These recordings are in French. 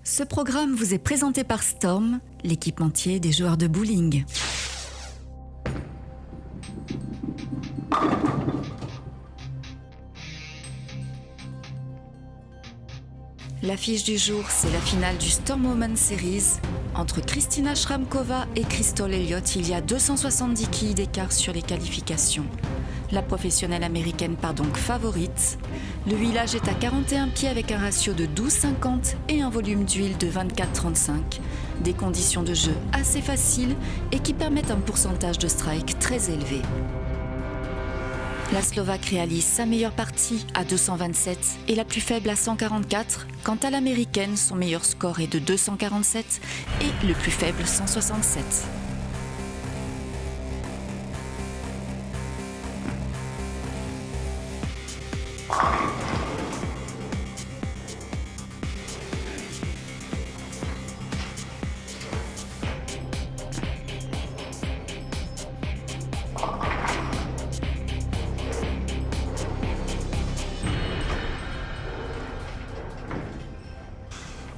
Ce programme vous est présenté par Storm, l'équipementier des joueurs de bowling. L'affiche du jour, c'est la finale du Storm Women's Series. Entre Kristina Shramkova et Crystal Elliott, il y a 270 quilles d'écart sur les qualifications. La professionnelle américaine part donc favorite. Le huilage est à 41 pieds avec un ratio de 12,50 et un volume d'huile de 24,35. Des conditions de jeu assez faciles et qui permettent un pourcentage de strike très élevé. La Slovaque réalise sa meilleure partie à 227 et la plus faible à 144. Quant à l'américaine, son meilleur score est de 247 et le plus faible 167.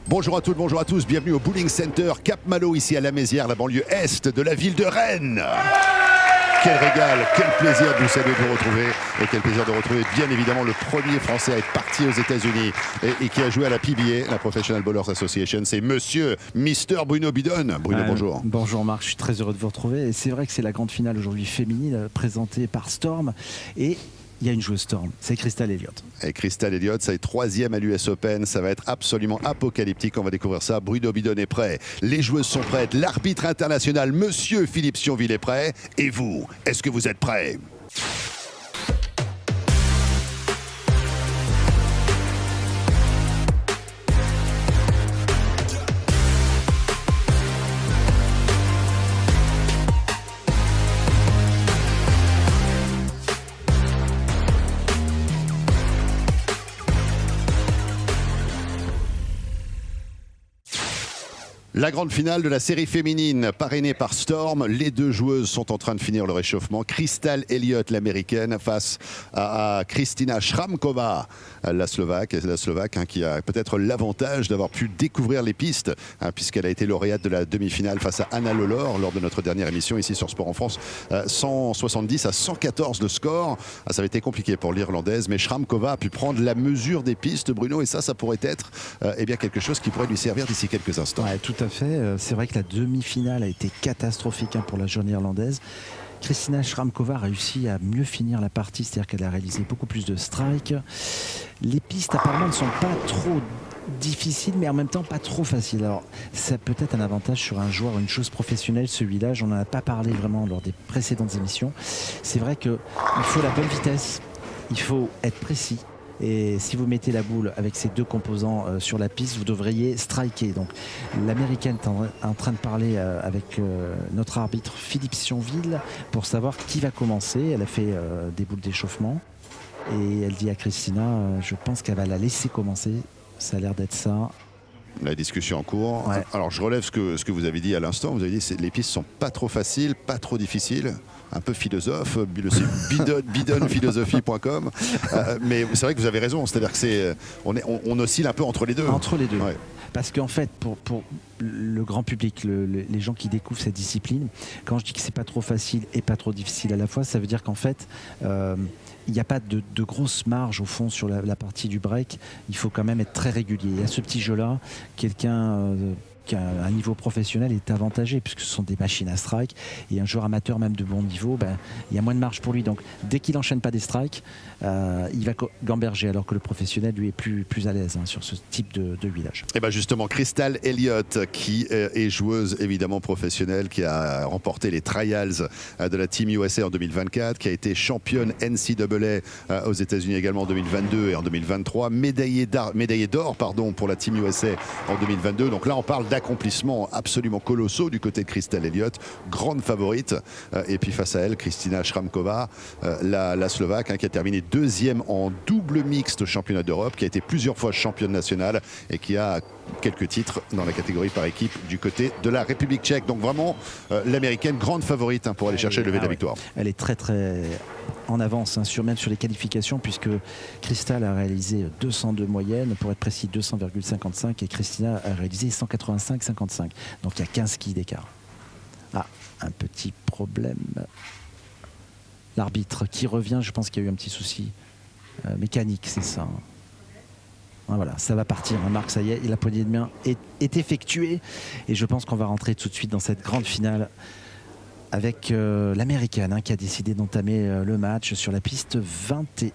Bonjour à toutes, bonjour à tous, bienvenue au Bowling Center Cap-Malo, ici à la Mézières, la banlieue est de la ville de Rennes. Quel régal, quel plaisir de vous saluer, de vous retrouver, et quel plaisir de retrouver bien évidemment le premier Français à être parti aux États-Unis et qui a joué à la PBA, la Professional Bowlers Association. C'est monsieur Mister Bruno Bidon. Bruno, bonjour. Bonjour Marc, je suis très heureux de vous retrouver. Et c'est vrai que c'est la grande finale aujourd'hui féminine présentée par Storm. Et il y a une joueuse Storm, c'est Crystal Elliott. Et Crystal Elliott, ça est 3e à l'US Open, ça va être absolument apocalyptique, on va découvrir ça. Bruno Bidon est prêt, les joueuses sont prêtes, l'arbitre international, monsieur Philippe Sionville est prêt. Et vous, est-ce que vous êtes prêts ? La grande finale de la série féminine parrainée par Storm. Les deux joueuses sont en train de finir le réchauffement. Crystal Elliott, l'américaine, face à Kristina Shramkova, la Slovaque. La Slovaque qui a peut-être l'avantage d'avoir pu découvrir les pistes, puisqu'elle a été lauréate de la demi-finale face à Anna Lolor lors de notre dernière émission ici sur Sport en France. 170 à 114 de score. Ça avait été compliqué pour l'Irlandaise, mais Shramkova a pu prendre la mesure des pistes, Bruno, et ça pourrait être bien quelque chose qui pourrait lui servir d'ici quelques instants. Ouais, tout à fait. C'est vrai que la demi-finale a été catastrophique pour la jeune Irlandaise. Kristina Shramkova a réussi à mieux finir la partie, c'est-à-dire qu'elle a réalisé beaucoup plus de strikes. Les pistes apparemment ne sont pas trop difficiles, mais en même temps pas trop faciles. Alors ça peut être un avantage sur un joueur, une chose professionnelle, celui-là. J'en ai pas parlé vraiment lors des précédentes émissions. C'est vrai qu'il faut la bonne vitesse, il faut être précis. Et si vous mettez la boule avec ces deux composants sur la piste, vous devriez striker. Donc l'américaine est en train de parler avec notre arbitre Philippe Sionville pour savoir qui va commencer. Elle a fait des boules d'échauffement et elle dit à Kristina, je pense qu'elle va la laisser commencer. Ça a l'air d'être ça. La discussion en cours. Ouais. Alors je relève ce que vous avez dit à l'instant. Vous avez dit que les pistes sont pas trop faciles, pas trop difficiles. Un peu philosophe, le site bidonphilosophie.com. Mais c'est vrai que vous avez raison. C'est-à-dire que on oscille un peu entre les deux. Entre les deux. Ouais. Parce qu'en fait, pour le grand public, les gens qui découvrent cette discipline, quand je dis que c'est pas trop facile et pas trop difficile à la fois, ça veut dire qu'en fait, il n'y a pas de grosse marge au fond sur la partie du break. Il faut quand même être très régulier. Et à ce petit jeu-là, quelqu'un qui a un niveau professionnel est avantagé puisque ce sont des machines à strike, et un joueur amateur même de bon niveau, il y a moins de marge pour lui. Donc dès qu'il n'enchaîne pas des strikes, il va gamberger, alors que le professionnel lui est plus à l'aise sur ce type de huilage. Et bien justement, Crystal Elliott, qui est joueuse évidemment professionnelle, qui a remporté les trials de la Team USA en 2024, qui a été championne NCAA aux États-Unis également en 2022 et en 2023, médaillée d'or pour la Team USA en 2022. Donc là on parle d'accomplissements absolument colossaux du côté de Crystal Elliott, grande favorite. Et puis face à elle, Kristina Shramkova, la Slovaque, qui a terminé 2e en double mixte championnat d'Europe, qui a été plusieurs fois championne nationale et qui a quelques titres dans la catégorie par équipe du côté de la République tchèque. Donc vraiment l'américaine grande favorite pour aller chercher le lever de la victoire. Elle est très très en avance, hein, même sur les qualifications, puisque Crystal a réalisé 202 moyennes, pour être précis 200,55, et Christina a réalisé 185,55. Donc il y a 15 skis d'écart. Ah, un petit problème. L'arbitre qui revient, je pense qu'il y a eu un petit souci mécanique, c'est ça. Ah, voilà, ça va partir, hein, Marc, ça y est, et la poignée de main est effectuée. Et je pense qu'on va rentrer tout de suite dans cette grande finale avec l'américaine, hein, qui a décidé d'entamer le match sur la piste 21.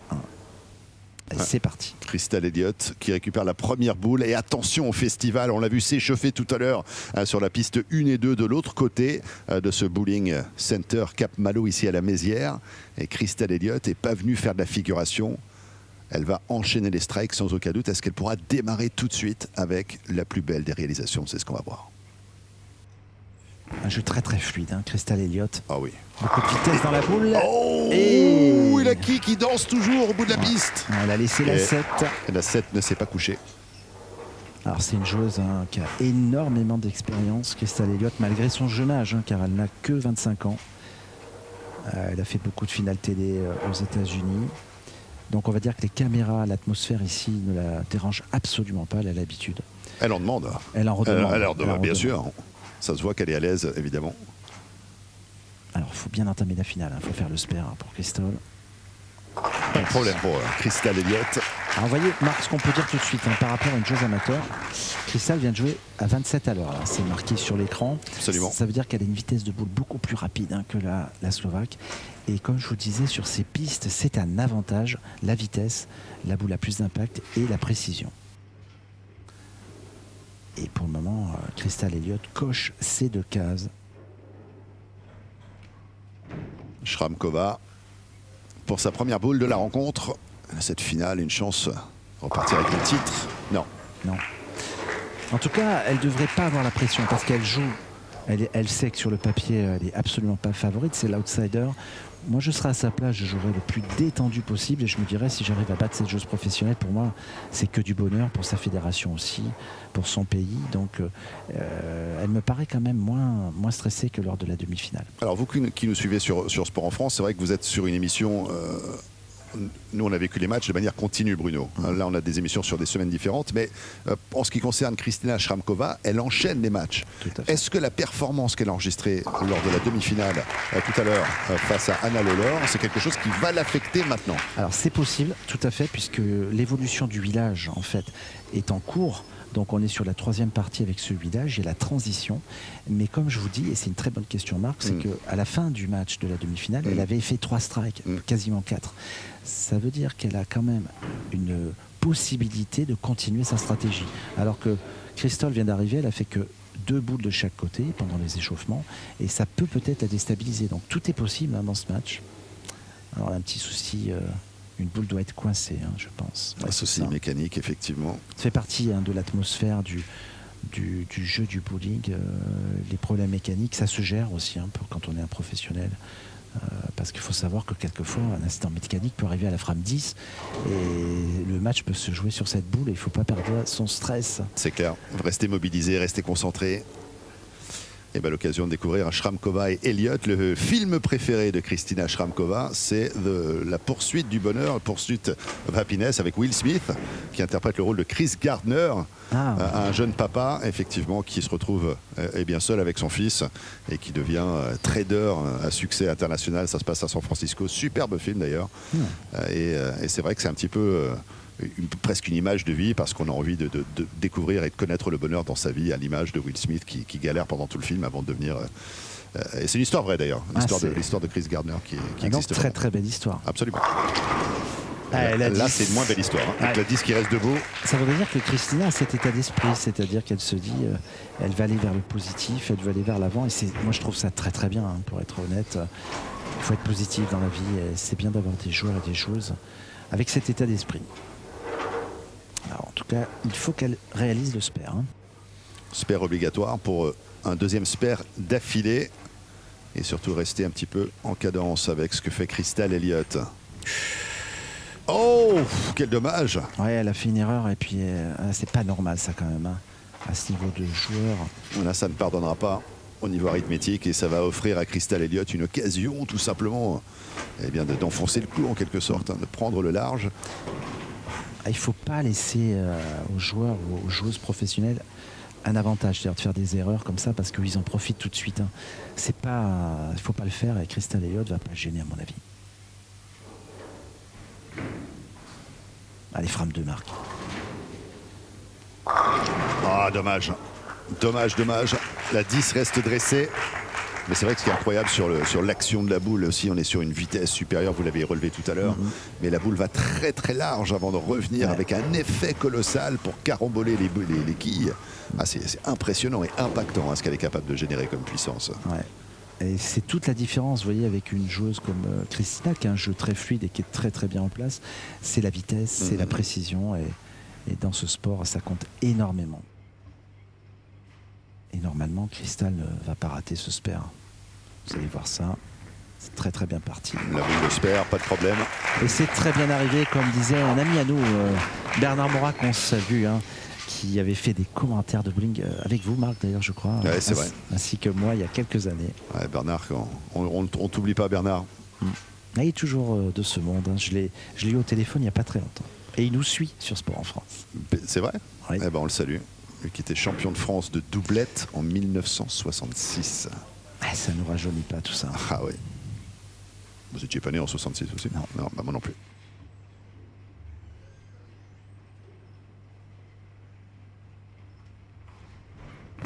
Allez, c'est parti. Crystal Elliott qui récupère la première boule. Et attention au festival, on l'a vu s'échauffer tout à l'heure sur la piste 1 et 2 de l'autre côté de ce Bowling Center Cap Malo ici à la Mézières. Et Crystal Elliott n'est pas venue faire de la figuration. Elle va enchaîner les strikes sans aucun doute. Est-ce qu'elle pourra démarrer tout de suite avec la plus belle des réalisations? C'est ce qu'on va voir. Un jeu très très fluide, hein, Crystal Elliott. Ah oui. Beaucoup de vitesse dans la boule. Oh, et la qui danse toujours au bout de la piste. Elle a laissé la 7. La 7 ne s'est pas couchée. Alors c'est une joueuse, hein, qui a énormément d'expérience, Crystal Elliott, malgré son jeune âge, hein, car elle n'a que 25 ans. Elle a fait beaucoup de finales télé aux États-Unis. Donc on va dire que les caméras, l'atmosphère ici ne la dérange absolument pas, elle a l'habitude. Elle en demande. Elle en redemande. Elle en demande, bien sûr. Ça se voit qu'elle est à l'aise, évidemment. Alors il faut bien entamer la finale, il faut faire le spare, hein, pour Crystal. Pas de problème pour Crystal Elliott. Alors vous voyez, Marc, ce qu'on peut dire tout de suite, hein, par rapport à une joueuse amateur, Crystal vient de jouer à 27 à l'heure. C'est marqué sur l'écran. Absolument. Ça veut dire qu'elle a une vitesse de boule beaucoup plus rapide, hein, que la Slovaque. Et comme je vous disais, sur ces pistes, c'est un avantage, la vitesse, la boule a plus d'impact et la précision. Et pour le moment, Crystal Elliott coche ces 2 cases. Shramkova, pour sa première boule de la rencontre, cette finale, une chance de repartir avec le titre. Non. Non. En tout cas, elle ne devrait pas avoir la pression parce qu'elle joue. Elle sait que sur le papier, elle n'est absolument pas favorite. C'est l'outsider. Moi, je serais à sa place, je jouerais le plus détendu possible et je me dirais, si j'arrive à battre cette joueuse professionnelle, pour moi, c'est que du bonheur pour sa fédération aussi, pour son pays. Donc, elle me paraît quand même moins stressée que lors de la demi-finale. Alors, vous qui nous suivez sur Sport en France, c'est vrai que vous êtes sur une émission... Nous, on a vécu les matchs de manière continue, Bruno. Là, on a des émissions sur des semaines différentes. Mais en ce qui concerne Kristina Shramkova, elle enchaîne les matchs. Est-ce que la performance qu'elle a enregistrée lors de la demi-finale tout à l'heure face à Anna Lollor, c'est quelque chose qui va l'affecter maintenant? Alors, c'est possible, tout à fait, puisque l'évolution du village, en fait, est en cours. Donc on est sur la 3e partie avec ce village, il y a la transition. Mais comme je vous dis, et c'est une très bonne question, Marc, c'est qu'à la fin du match de la demi-finale, elle avait fait 3 strikes, quasiment 4. Ça veut dire qu'elle a quand même une possibilité de continuer sa stratégie. Alors que Crystal vient d'arriver, elle a fait que 2 boules de chaque côté pendant les échauffements. Et ça peut-être la déstabiliser. Donc tout est possible, hein, dans ce match. Alors on a un petit souci... Une boule doit être coincée, hein, je pense. Un souci mécanique, effectivement. Ça fait partie, hein, de l'atmosphère du jeu du bowling. Les problèmes mécaniques, ça se gère aussi, hein, quand on est un professionnel. Parce qu'il faut savoir que quelquefois, un incident mécanique peut arriver à la frame 10 et le match peut se jouer sur cette boule et il ne faut pas perdre son stress. C'est clair. Rester mobilisé, rester concentré. Et bien, l'occasion de découvrir Shramkova et Elliott. Le film préféré de Kristina Shramkova, c'est La poursuite du bonheur, La poursuite of happiness, avec Will Smith, qui interprète le rôle de Chris Gardner, un jeune papa, effectivement, qui se retrouve bien seul avec son fils et qui devient trader à succès international. Ça se passe à San Francisco. Superbe film, d'ailleurs. Et c'est vrai que c'est un petit peu... presque une image de vie, parce qu'on a envie de découvrir et de connaître le bonheur dans sa vie, à l'image de Will Smith qui galère pendant tout le film avant de devenir... et c'est une histoire vraie d'ailleurs, l'histoire de Chris Gardner qui existe. Très très belle histoire. Absolument. Là, c'est une moins belle histoire. Hein. Avec la 10 qui reste debout. Ça veut dire que Kristina a cet état d'esprit, c'est-à-dire qu'elle se dit, elle va aller vers le positif, elle va aller vers l'avant. Et moi, je trouve ça très très bien, hein, pour être honnête. Il faut être positif dans la vie. C'est bien d'avoir des joueurs et des joueuses avec cet état d'esprit. Alors, en tout cas, il faut qu'elle réalise le spare. Hein. Spare obligatoire pour un deuxième spare d'affilée. Et surtout rester un petit peu en cadence avec ce que fait Crystal Elliott. Oh, quel dommage! Ouais, elle a fait une erreur et puis c'est pas normal ça quand même, hein, à ce niveau de joueur. Là, ça ne pardonnera pas. au niveau arithmétique et ça va offrir à Crystal Elliott une occasion tout simplement d'enfoncer le clou en quelque sorte, de prendre le large. Il ne faut pas laisser aux joueurs ou aux joueuses professionnelles un avantage, c'est-à-dire de faire des erreurs comme ça parce qu'ils en profitent tout de suite. Il ne faut pas le faire et Crystal Elliott ne va pas gêner à mon avis. Allez, frappe de marque. Ah, dommage. Dommage. La 10 reste dressée. Mais c'est vrai que ce qui est incroyable sur l'action de la boule aussi, on est sur une vitesse supérieure, vous l'avez relevé tout à l'heure. Mais la boule va très très large avant de revenir avec un effet colossal pour caramboler les quilles. Ah, c'est impressionnant et impactant ce qu'elle est capable de générer comme puissance. Ouais. Et c'est toute la différence, vous voyez, avec une joueuse comme Christina, qui a un jeu très fluide et qui est très très bien en place. C'est la vitesse, c'est la précision. Et dans ce sport, ça compte énormément. Et normalement, Crystal ne va pas rater ce spare. Vous allez voir ça. C'est très très bien parti. La boule de spare, pas de problème. Et c'est très bien arrivé, comme disait un ami à nous, Bernard Morat, qu'on s'est vu, qui avait fait des commentaires de bowling avec vous, Marc, d'ailleurs, je crois. Ouais, c'est vrai. Ainsi que moi, il y a quelques années. Ouais, Bernard, on t'oublie pas, Bernard. Il est toujours de ce monde. Je l'ai eu au téléphone il n'y a pas très longtemps. Et il nous suit sur Sport en France. C'est vrai? Oui. Eh ben, on le salue. Lui qui était champion de France de doublette en 1966. Ça ne nous rajeunit pas tout ça. Ah oui. Vous étiez pas né en 66 aussi? Non, bah moi non plus.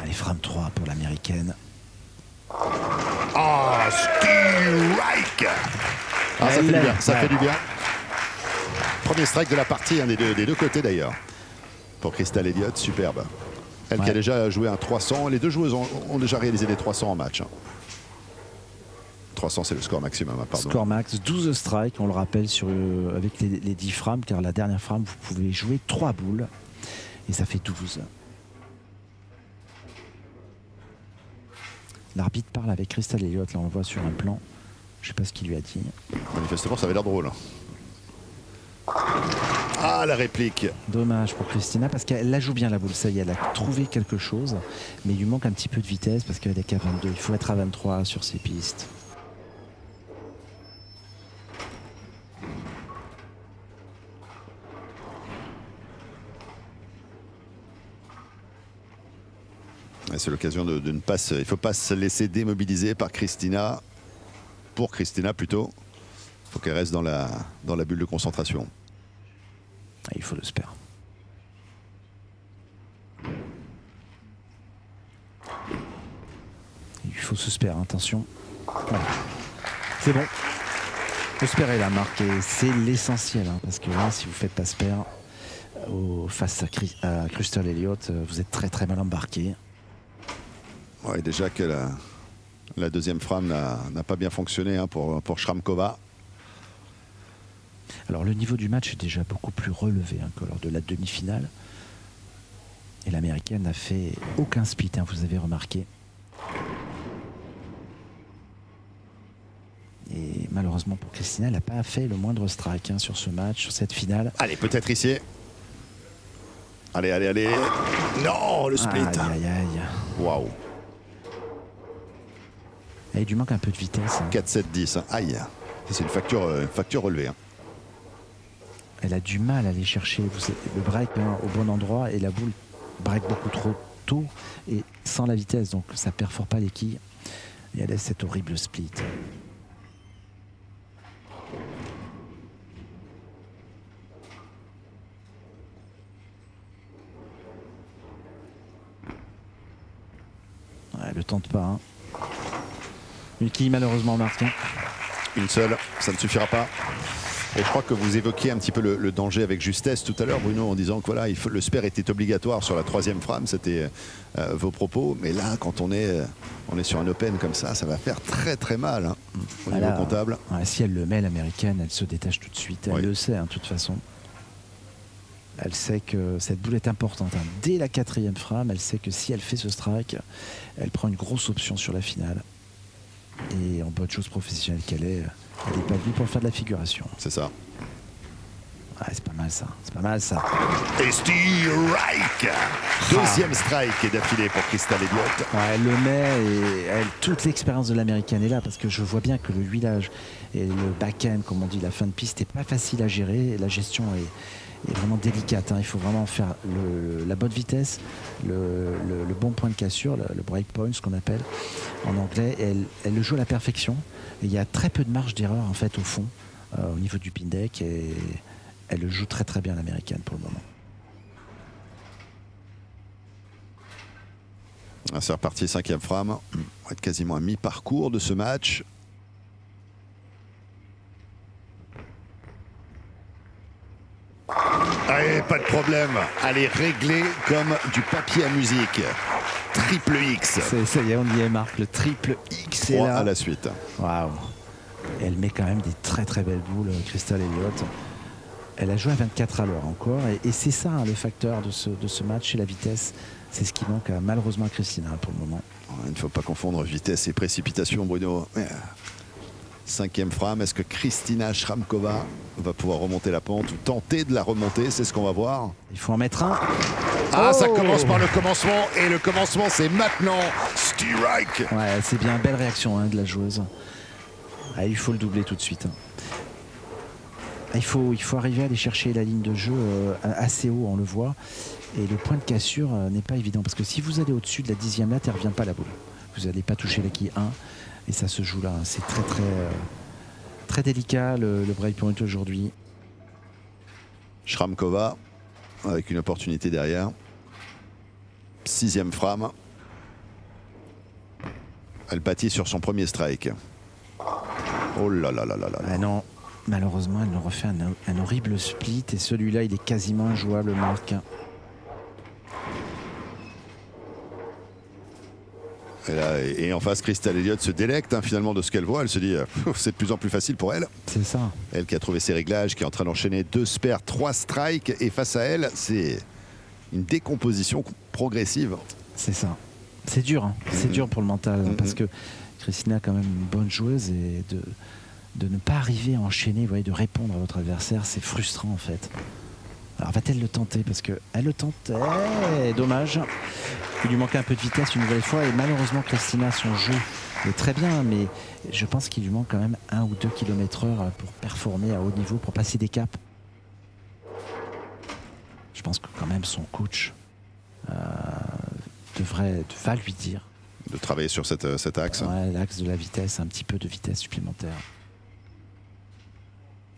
Allez, frame 3 pour l'américaine. Ah, strike! Ah, ça fait du bien, ça fait du bien. Premier strike de la partie, des deux côtés d'ailleurs. Pour Crystal Elliott, superbe. Elle qui a déjà joué un 300. Les deux joueuses ont déjà réalisé des 300 en match. 300, c'est le score maximum. Pardon. Score max, 12 strikes, on le rappelle, avec les 10 frames, car la dernière frame, vous pouvez jouer 3 boules. Et ça fait 12. L'arbitre parle avec Crystal Elliott, là on le voit sur un plan. Je ne sais pas ce qu'il lui a dit. Manifestement, ça avait l'air drôle. Ah, la réplique. Dommage pour Christina, parce qu'elle la joue bien la boule, ça y est, elle a trouvé quelque chose, mais il lui manque un petit peu de vitesse, parce qu'elle est qu'à 22. Il faut être à 23 sur ces pistes. C'est l'occasion de ne pas il ne faut pas se laisser démobiliser par Christina. Pour Christina plutôt. Il faut qu'elle reste dans la bulle de concentration. Il faut le spare. Il faut se spare, attention. Voilà. C'est bon. Le spare est la marque et c'est l'essentiel. Parce que là, si vous ne faites pas spare face à Crystal Elliott, vous êtes très très mal embarqué. Ouais, déjà que la deuxième frame n'a pas bien fonctionné pour Shramkova. Alors le niveau du match est déjà beaucoup plus relevé que lors de la demi-finale. Et l'américaine n'a fait aucun split, vous avez remarqué. Et malheureusement pour Christina, elle n'a pas fait le moindre strike sur ce match, sur cette finale. Allez, peut-être ici. Allez. Non, le split. Aïe. Waouh. Et il lui manque un peu de vitesse. 4-7-10. Aïe. C'est une facture relevée. Elle a du mal à aller chercher le break au bon endroit et la boule break beaucoup trop tôt et sans la vitesse. Donc ça ne perfore pas les quilles. Et elle laisse cet horrible split. Elle ne tente pas. Une quille malheureusement marque. Une seule, ça ne suffira pas. Et je crois que vous évoquiez un petit peu le danger avec justesse tout à l'heure, Bruno, en disant que voilà, le spare était obligatoire sur la troisième frame. C'était vos propos. Mais là, quand on est sur un open comme ça, ça va faire très très mal au niveau comptable. Si elle le met, l'américaine, elle se détache tout de suite. Elle le sait, de toute façon. Elle sait que cette boule est importante. Dès la quatrième frame, elle sait que si elle fait ce strike, elle prend une grosse option sur la finale. Et en bonne chose professionnelle qu'elle est, elle n'est pas venue pour faire de la figuration. C'est ça. Ouais, c'est pas mal ça, c'est pas mal ça. Et strike. Deuxième strike d'affilée pour Crystal Elliott. Ouais, elle le met et toute l'expérience de l'américaine est là parce que je vois bien que le huilage et le back-end, comme on dit, la fin de piste n'est pas facile à gérer et la gestion est vraiment délicate. Hein. Il faut vraiment faire la bonne vitesse, le bon point de cassure, le break point, ce qu'on appelle en anglais. Et elle le joue à la perfection. Et il y a très peu de marge d'erreur en fait au fond, au niveau du pin deck. Et elle le joue très très bien l'américaine pour le moment. C'est reparti, 5e frame. On va être quasiment à mi-parcours de ce match. Allez, pas de problème. Elle est réglée comme du papier à musique. Triple X. Ça y est, on y est, Marc. Le triple X est 3 là. à la suite. Waouh. Elle met quand même des très très belles boules, Crystal Elliott. Elle a joué à 24 à l'heure encore. Et c'est ça hein, le facteur de ce match, c'est la vitesse. C'est ce qui manque malheureusement à Christina pour le moment. Il ne faut pas confondre vitesse et précipitation, Bruno. 5e frame, est-ce que Kristina Shramkova va pouvoir remonter la pente ou tenter de la remonter? C'est ce qu'on va voir. Il faut en mettre un. Ah, ça commence par le commencement. Et le commencement, c'est maintenant. Strike. Ouais, c'est bien. Belle réaction hein, de la joueuse. Ah, il faut le doubler tout de suite. Il faut arriver à aller chercher la ligne de jeu assez haut, on le voit. Et le point de cassure n'est pas évident. Parce que si vous allez au-dessus de la 10e latte, elle ne revient pas la boule. Vous n'allez pas toucher la quille 1. Et ça se joue là. C'est très très très délicat le breakpoint aujourd'hui. Shramkova avec une opportunité derrière. 6e frame. Elle pâtit sur son premier strike. Oh là là là là là. Ah non, malheureusement, elle nous refait un horrible split. Et celui-là, il est quasiment injouable, Marc. Et en face, Crystal Elliott se délecte hein, finalement de ce qu'elle voit. Elle se dit c'est de plus en plus facile pour elle. C'est ça. Elle qui a trouvé ses réglages, qui est en train d'enchaîner 2 spares, 3 strikes. Et face à elle, c'est une décomposition progressive. C'est ça. C'est dur. Hein. C'est dur pour le mental. Parce que Christina est quand même une bonne joueuse. Et de ne pas arriver à enchaîner, vous voyez, de répondre à votre adversaire, c'est frustrant en fait. Alors va-t-elle le tenter? Parce qu'elle le tente. Dommage. Il lui manquait un peu de vitesse une nouvelle fois. Et malheureusement, Christina, son jeu est très bien. Mais je pense qu'il lui manque quand même 1 ou 2 km/h pour performer à haut niveau, pour passer des caps. Je pense que quand même son coach va lui dire. De travailler sur cet axe. Ouais, l'axe de la vitesse, un petit peu de vitesse supplémentaire.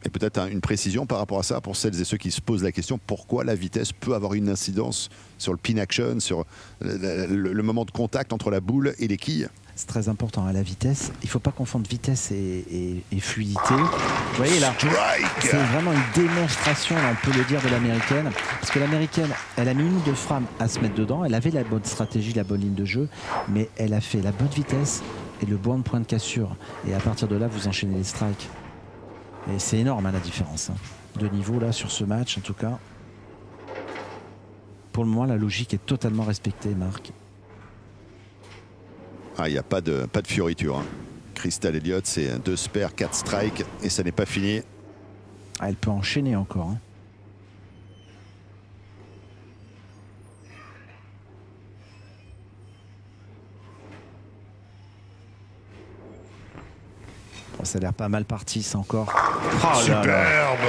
Et peut-être une précision par rapport à ça pour celles et ceux qui se posent la question pourquoi la vitesse peut avoir une incidence sur le pin action, sur le moment de contact entre la boule et les quilles. C'est très important à la vitesse. Il ne faut pas confondre vitesse et fluidité. Vous voyez là, c'est vraiment une démonstration, là, on peut le dire, de l'américaine. Parce que l'américaine, elle a mis une ou 2 frames à se mettre dedans. Elle avait la bonne stratégie, la bonne ligne de jeu, mais elle a fait la bonne vitesse et le bon point de cassure. Et à partir de là, vous enchaînez les strikes. Et c'est énorme hein, la différence hein, de niveau là sur ce match en tout cas. Pour le moment, la logique est totalement respectée, Marc. Ah, il n'y a pas de fioriture. Hein. Crystal Elliott, c'est 2 spares, 4 strikes et ça n'est pas fini. Ah, elle peut enchaîner encore. Hein. Bon, ça a l'air pas mal parti, ça encore. Oh, superbe.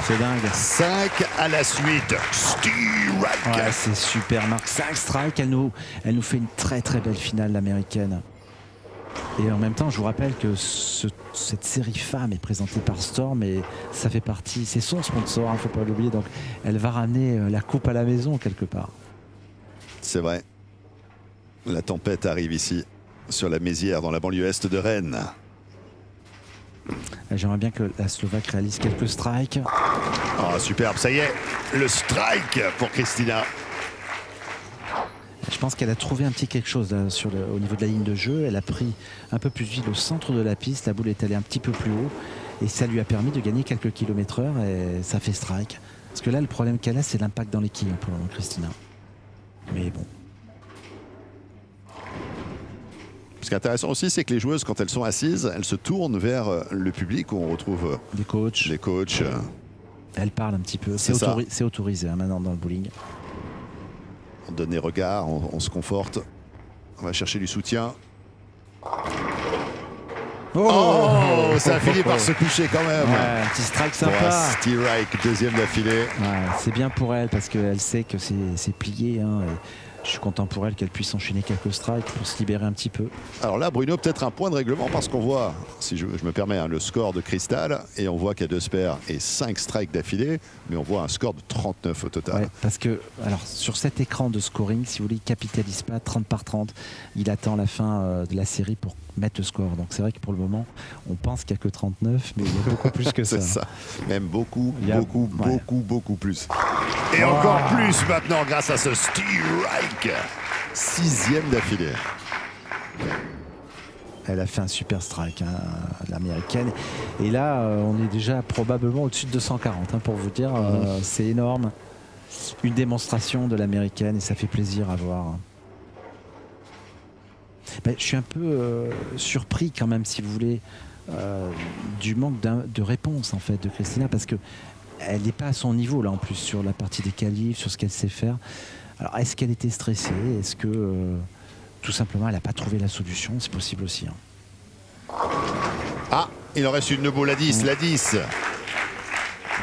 C'est dingue. 5 à la suite. Strike. Ouais, c'est super, Marc. 5 strikes. Elle nous fait une très très belle finale, l'américaine. Et en même temps, je vous rappelle que cette série femme est présentée par Storm et ça fait partie, c'est son sponsor, il ne faut pas l'oublier. Donc elle va ramener la coupe à la maison quelque part. C'est vrai. La tempête arrive ici, sur la Mézières, dans la banlieue est de Rennes. J'aimerais bien que la Slovaque réalise quelques strikes. Oh, superbe, ça y est, le strike pour Kristina. Je pense qu'elle a trouvé un petit quelque chose là, au niveau de la ligne de jeu. Elle a pris un peu plus vite au centre de la piste. La boule est allée un petit peu plus haut. Et ça lui a permis de gagner quelques kilomètres/heure. Et ça fait strike. Parce que là, le problème qu'elle a, c'est l'impact dans les quilles pour le moment, Kristina. Mais bon. Ce qui est intéressant aussi, c'est que les joueuses, quand elles sont assises, elles se tournent vers le public où on retrouve les coachs. Elle parle un petit peu. C'est ça. C'est autorisé hein, maintenant dans le bowling. On donne des regards, on se conforte. On va chercher du soutien. Oh, ça a fini par se coucher quand même. Ouais, un petit strike Pour sympa. Steve Reich, deuxième d'affilée. Ouais, c'est bien pour elle parce qu'elle sait que c'est plié. Hein, et je suis content pour elle qu'elle puisse enchaîner quelques strikes pour se libérer un petit peu. Alors là, Bruno, peut-être un point de règlement parce qu'on voit, si je me permets, hein, le score de Crystal et on voit qu'il y a 2 spares et 5 strikes d'affilée, mais on voit un score de 39 au total. Ouais, parce que alors, sur cet écran de scoring, si vous voulez, il ne capitalise pas 30 par 30. Il attend la fin de la série pour mettre le score. Donc c'est vrai que pour le moment, on pense qu'il n'y a que 39, mais il y a beaucoup plus que ça. C'est ça. Même beaucoup, Il y a- beaucoup plus. Et encore plus maintenant grâce à ce Steve Reich. 6e d'affilée. Elle a fait un super strike, hein, l'américaine. Et là, on est déjà probablement au-dessus de 240, hein, pour vous dire. C'est énorme. Une démonstration de l'américaine et ça fait plaisir à voir. Ben, je suis un peu surpris quand même, si vous voulez, du manque de réponse en fait de Christina, parce que elle n'est pas à son niveau là en plus sur la partie des qualifs, sur ce qu'elle sait faire. Alors est-ce qu'elle était stressée? Est-ce que tout simplement elle n'a pas trouvé la solution? C'est possible aussi. Hein. Ah, il en reste une boule à 10, la 10.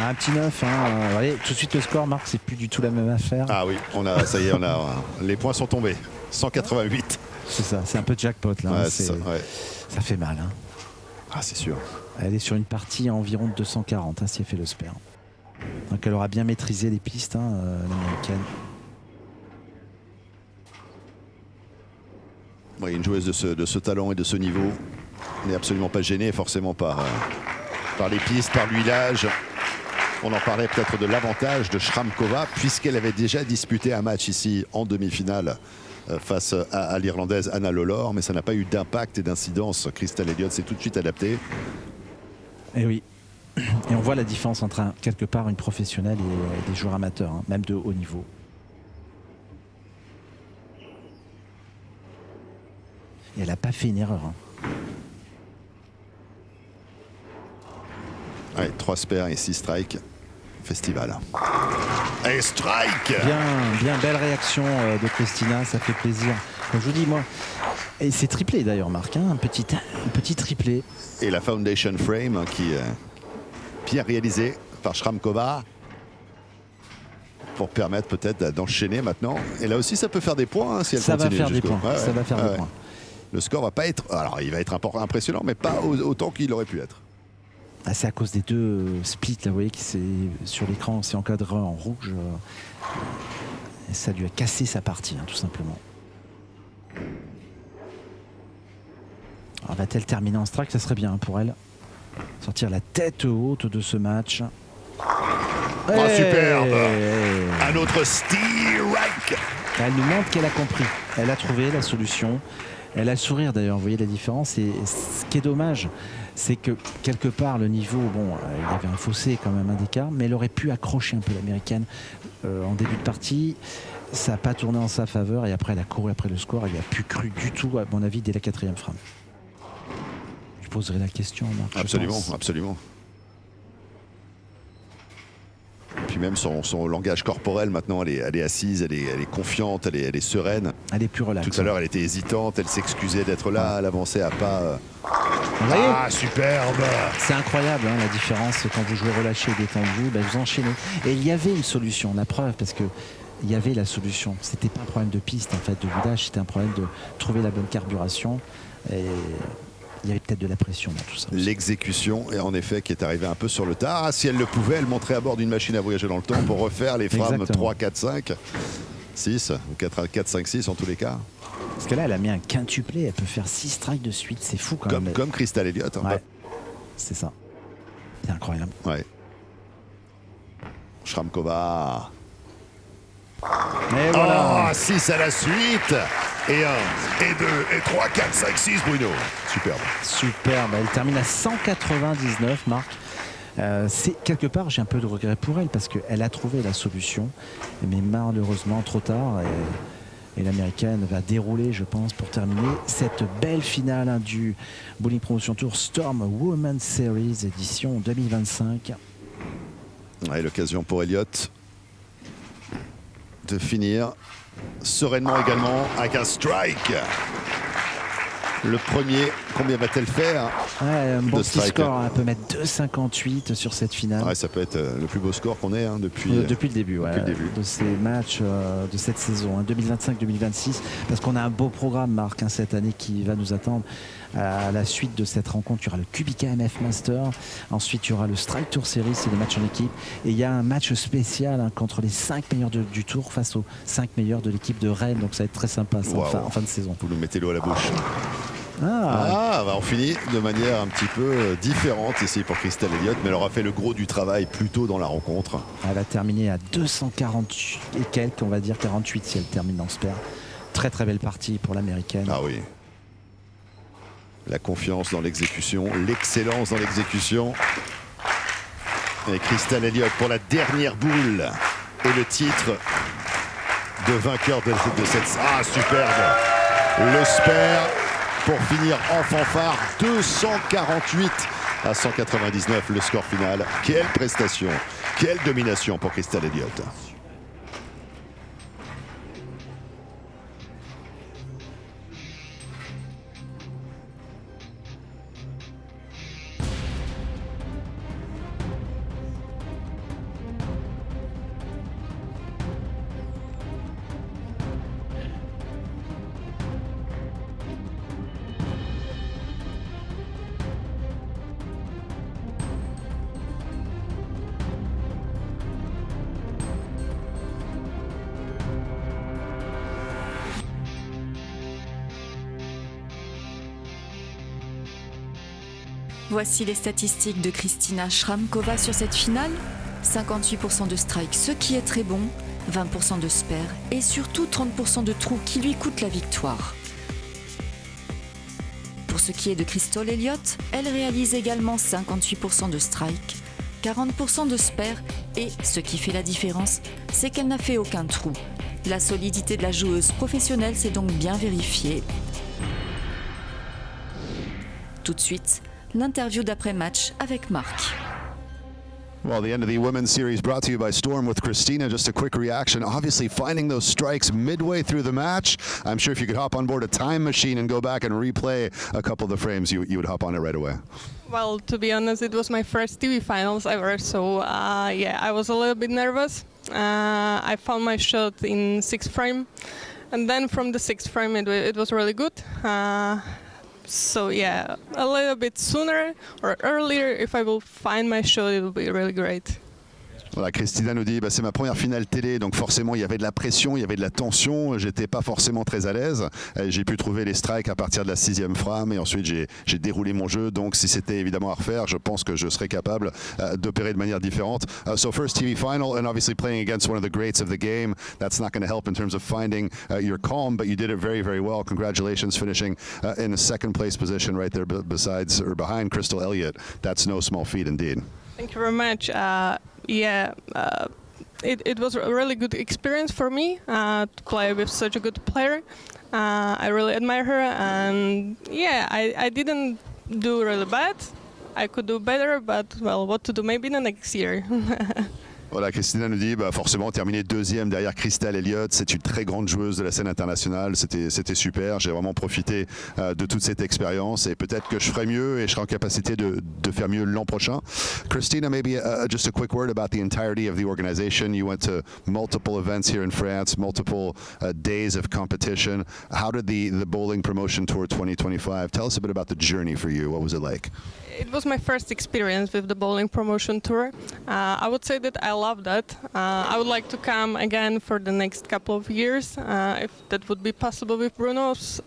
Un petit 9, hein, voyez, tout de suite le score, Marc, c'est plus du tout la même affaire. Ah oui, ça y est, les points sont tombés. 188. C'est ça, c'est un peu jackpot là. Ouais, Hein, c'est ça, ouais. Ça fait mal. Hein. Ah, c'est sûr. Elle est sur une partie à environ 240 hein, si elle fait le spare. Donc elle aura bien maîtrisé les pistes, hein, l'américaine. Oui, une joueuse de ce talent et de ce niveau n'est absolument pas gênée forcément par les pistes, par l'huilage. On en parlait peut-être de l'avantage de Shramkova puisqu'elle avait déjà disputé un match ici en demi-finale face à l'Irlandaise Anna Lolor, mais ça n'a pas eu d'impact et d'incidence. Crystal Elliott s'est tout de suite adaptée. Et oui. Et on voit la différence entre quelque part une professionnelle et des joueurs amateurs, hein, même de haut niveau. Et elle n'a pas fait une erreur. Hein. Ouais, 3 spares et 6 strikes. Festival. Et strike. Bien belle réaction de Christina, ça fait plaisir. Comme je vous dis, moi, et c'est triplé d'ailleurs, Marc, hein, un petit triplé. Et la Foundation Frame qui bien réalisée par Shramkova pour permettre peut-être d'enchaîner maintenant. Et là aussi, ça peut faire des points hein, si elle ça continue. Va faire des points. Ça va faire des points. Le score va pas être... Alors, il va être impressionnant, mais pas autant qu'il aurait pu être. Ah, c'est à cause des deux splits, là, vous voyez, qui sur l'écran, c'est encadré en rouge. Et ça lui a cassé sa partie, hein, tout simplement. Alors, va-t-elle terminer en strike? Ça serait bien pour elle. Sortir la tête haute de ce match. Oh, superbe. Un autre Steve Reich. Elle nous montre qu'elle a compris. Elle a trouvé la solution. Elle a le sourire d'ailleurs, vous voyez la différence. Et ce qui est dommage, c'est que quelque part le niveau, bon, il y avait un fossé quand même, un d'écart, mais elle aurait pu accrocher un peu l'américaine en début de partie. Ça n'a pas tourné en sa faveur et après elle a couru après le score. Elle n'y a plus cru du tout, à mon avis, dès la 4e frame. Je poserai la question, Marc. Absolument. Puis même son langage corporel maintenant, elle est assise, elle est confiante, elle est sereine. Elle est plus relaxe. Tout à l'heure elle était hésitante, elle s'excusait d'être là, elle avançait à pas. Vous voyez, superbe. c'est incroyable hein, la différence quand vous jouez relâché et détendu, ben, vous enchaînez. Et il y avait une solution, la preuve, parce que il y avait la solution. C'était pas un problème de piste en fait, de village, c'était un problème de trouver la bonne carburation. Et il y avait peut-être de la pression dans tout ça. L'exécution, et en effet, qui est arrivée un peu sur le tard. Ah, si elle le pouvait, elle monterait à bord d'une machine à voyager dans le temps pour refaire les frames Exactement. 3, 4, 5, 6, ou 4, 5, 6 en tous les cas. Parce que là, elle a mis un quintuplé, elle peut faire 6 strikes de suite, c'est fou quand même. Comme Crystal Elliott. Hein. Ouais, c'est ça. C'est incroyable. Ouais. Shramkova. Et voilà. 6 à la suite. Et 1, et 2, et 3, 4, 5, 6, Bruno. Superbe. Superbe. Elle termine à 199, Marc. C'est quelque part, j'ai un peu de regret pour elle parce qu'elle a trouvé la solution, mais malheureusement trop tard. Et l'américaine va dérouler, je pense, pour terminer cette belle finale hein, du Bowling Promotion Tour Storm Women's Series édition 2025. Ouais, l'occasion pour Elliott de finir sereinement également avec un strike. Le premier, combien va-t-elle faire? Ouais, un bon petit strike. score, elle peut mettre 2,58 sur cette finale. Ouais, ça peut être le plus beau score qu'on ait depuis le début, ouais, le début de ces matchs de cette saison, 2025-2026, parce qu'on a un beau programme, Marc, cette année qui va nous attendre. À la suite de cette rencontre, il y aura le Kubica MF Master, ensuite il y aura le Strike Tour Series, c'est des matchs en équipe, et il y a un match spécial contre les 5 meilleurs du tour face aux 5 meilleurs de l'équipe de Rennes, donc ça va être très sympa ça, en fin de saison. Vous nous mettez l'eau à la bouche. Bah on finit de manière un petit peu différente ici pour Crystal Elliott, mais elle aura fait le gros du travail plus tôt dans la rencontre. Elle va terminer à 240 et quelques, on va dire 48 si elle termine dans ce pair. Très très belle partie pour l'américaine. Ah oui. La confiance dans l'exécution, l'excellence dans l'exécution. Et Crystal Elliott pour la dernière boule et le titre de vainqueur de cette... Ah, superbe. Le spare pour finir en fanfare, 248 à 199 le score final. Quelle prestation, quelle domination pour Crystal Elliott. Voici les statistiques de Kristina Schramkova sur cette finale. 58% de strike, ce qui est très bon, 20% de spare et surtout 30% de trous qui lui coûtent la victoire. Pour ce qui est de Crystal Elliott, elle réalise également 58% de strike, 40% de spare et ce qui fait la différence, c'est qu'elle n'a fait aucun trou. La solidité de la joueuse professionnelle s'est donc bien vérifiée. Tout de suite, l'interview d'après-match avec Marc. Well, the end of the women's series brought to you by Storm with Christina. Just a quick reaction. Obviously, finding those strikes midway through the match. I'm sure if you could hop on board a time machine and go back and replay a couple of the frames, you would hop on it right away. Well, to be honest, it was my first TV finals ever, so yeah, I was a little bit nervous. I found my shot in 6th frame, and then from the 6th frame, it was really good. So yeah, a little bit sooner or earlier, if I will find my shot, it will be really great. Voilà, Christina nous dit c'est ma première finale télé, donc forcément il y avait de la pression, il y avait de la tension, j'étais pas forcément très à l'aise. J'ai pu trouver les strikes à partir de la 6e frame et ensuite j'ai déroulé mon jeu, donc si c'était évidemment à refaire, je pense que je serais capable d'opérer de manière différente. So first TV final and obviously playing against one of the greats of the game, that's not going to help in terms of finding your calm, but you did it very, very well. Congratulations, finishing in a second place position right there besides or behind Crystal Elliott. That's no small feat indeed. Thank you very much. Yeah, it was a really good experience for me to play with such a good player. I really admire her, and yeah, I didn't do really bad. I could do better, but well, what to do? Maybe the next year. Voilà, Christina nous dit forcément terminer deuxième derrière Crystal Elliott, c'est une très grande joueuse de la scène internationale, c'était super, j'ai vraiment profité de toute cette expérience et peut-être que je ferai mieux et je serai en capacité de faire mieux l'an prochain. Christina, maybe just a quick word about the entirety of the organization. You went to multiple events here in France, multiple days of competition. How did the Bowling Promotion Tour 2025, tell us a bit about the journey for you, what was it like? It was my first experience with the Bowling Promotion Tour. I would say that I love that. I would like to come again for the next couple of years, if that would be possible with Bruno's.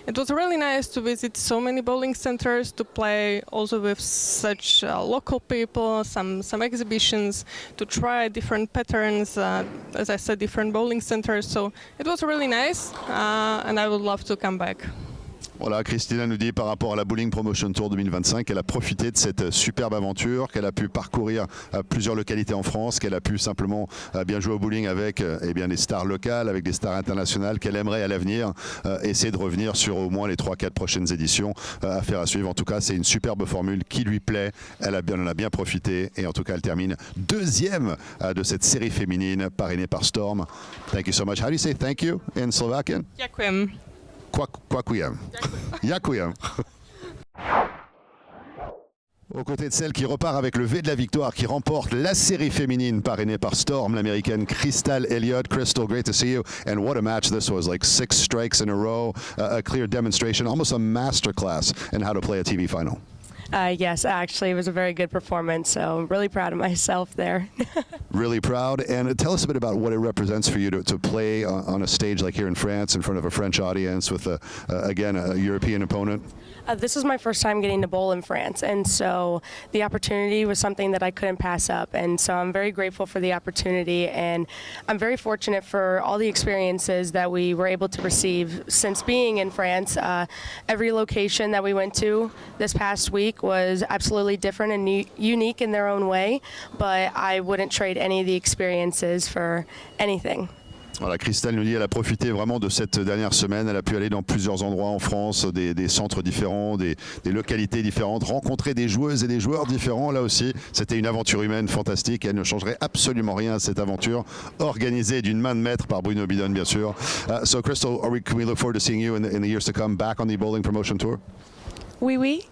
It was really nice to visit so many bowling centers, to play also with such local people, some exhibitions, to try different patterns, as I said, different bowling centers. So it was really nice, and I would love to come back. Voilà, Christina nous dit par rapport à la Bowling Promotion Tour 2025 qu'elle a profité de cette superbe aventure, qu'elle a pu parcourir plusieurs localités en France, qu'elle a pu simplement bien jouer au bowling avec des stars locales, avec des stars internationales, qu'elle aimerait à l'avenir essayer de revenir sur au moins les 3-4 prochaines éditions. Affaire à suivre. En tout cas, c'est une superbe formule qui lui plaît. Elle en a bien profité et en tout cas, elle termine deuxième de cette série féminine parrainée par Storm. Thank you so much. How do you say thank you in Slovakian? Ďakujem. Quakujem. Yakujem. Aux côtés de celle qui repart avec le V de la victoire, qui remporte la série féminine parrainée par Storm, l'américaine Crystal Elliott. Crystal, great to see you. And what a match this was, like 6 strikes in a row, a clear demonstration, almost a masterclass in how to play a TV final. Yes, actually, it was a very good performance, so I'm really proud of myself there. Really proud. And tell us a bit about what it represents for you to play on a stage like here in France in front of a French audience with, again, a European opponent. This was my first time getting to bowl in France, and so the opportunity was something that I couldn't pass up, and so I'm very grateful for the opportunity, and I'm very fortunate for all the experiences that we were able to receive since being in France. Every location that we went to this past week was absolutely different and unique in their own way, but I wouldn't trade any of the experiences for anything. Voilà, Christelle nous dit qu'elle a profité vraiment de cette dernière semaine. Elle a pu aller dans plusieurs endroits en France, des centres différents, des localités différentes, rencontrer des joueuses et des joueurs différents. Là aussi, c'était une aventure humaine fantastique. Elle ne changerait absolument rien à cette aventure, organisée d'une main de maître par Bruno Bidon, bien sûr. So, Crystal, can we look forward to seeing you in the years to come back on the Bowling Promotion Tour? Oui, oui.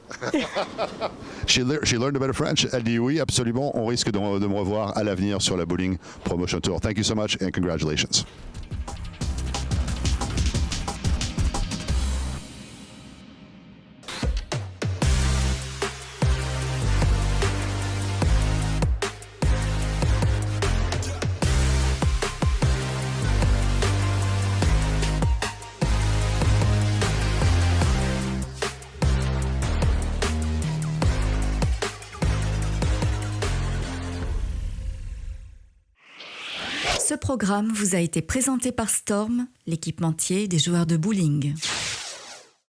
She learned a bit of French. Elle dit oui, absolument. On risque de me revoir à l'avenir sur la Bowling Promotion Tour. Thank you so much and congratulations. Ce programme vous a été présenté par Storm, l'équipementier des joueurs de bowling.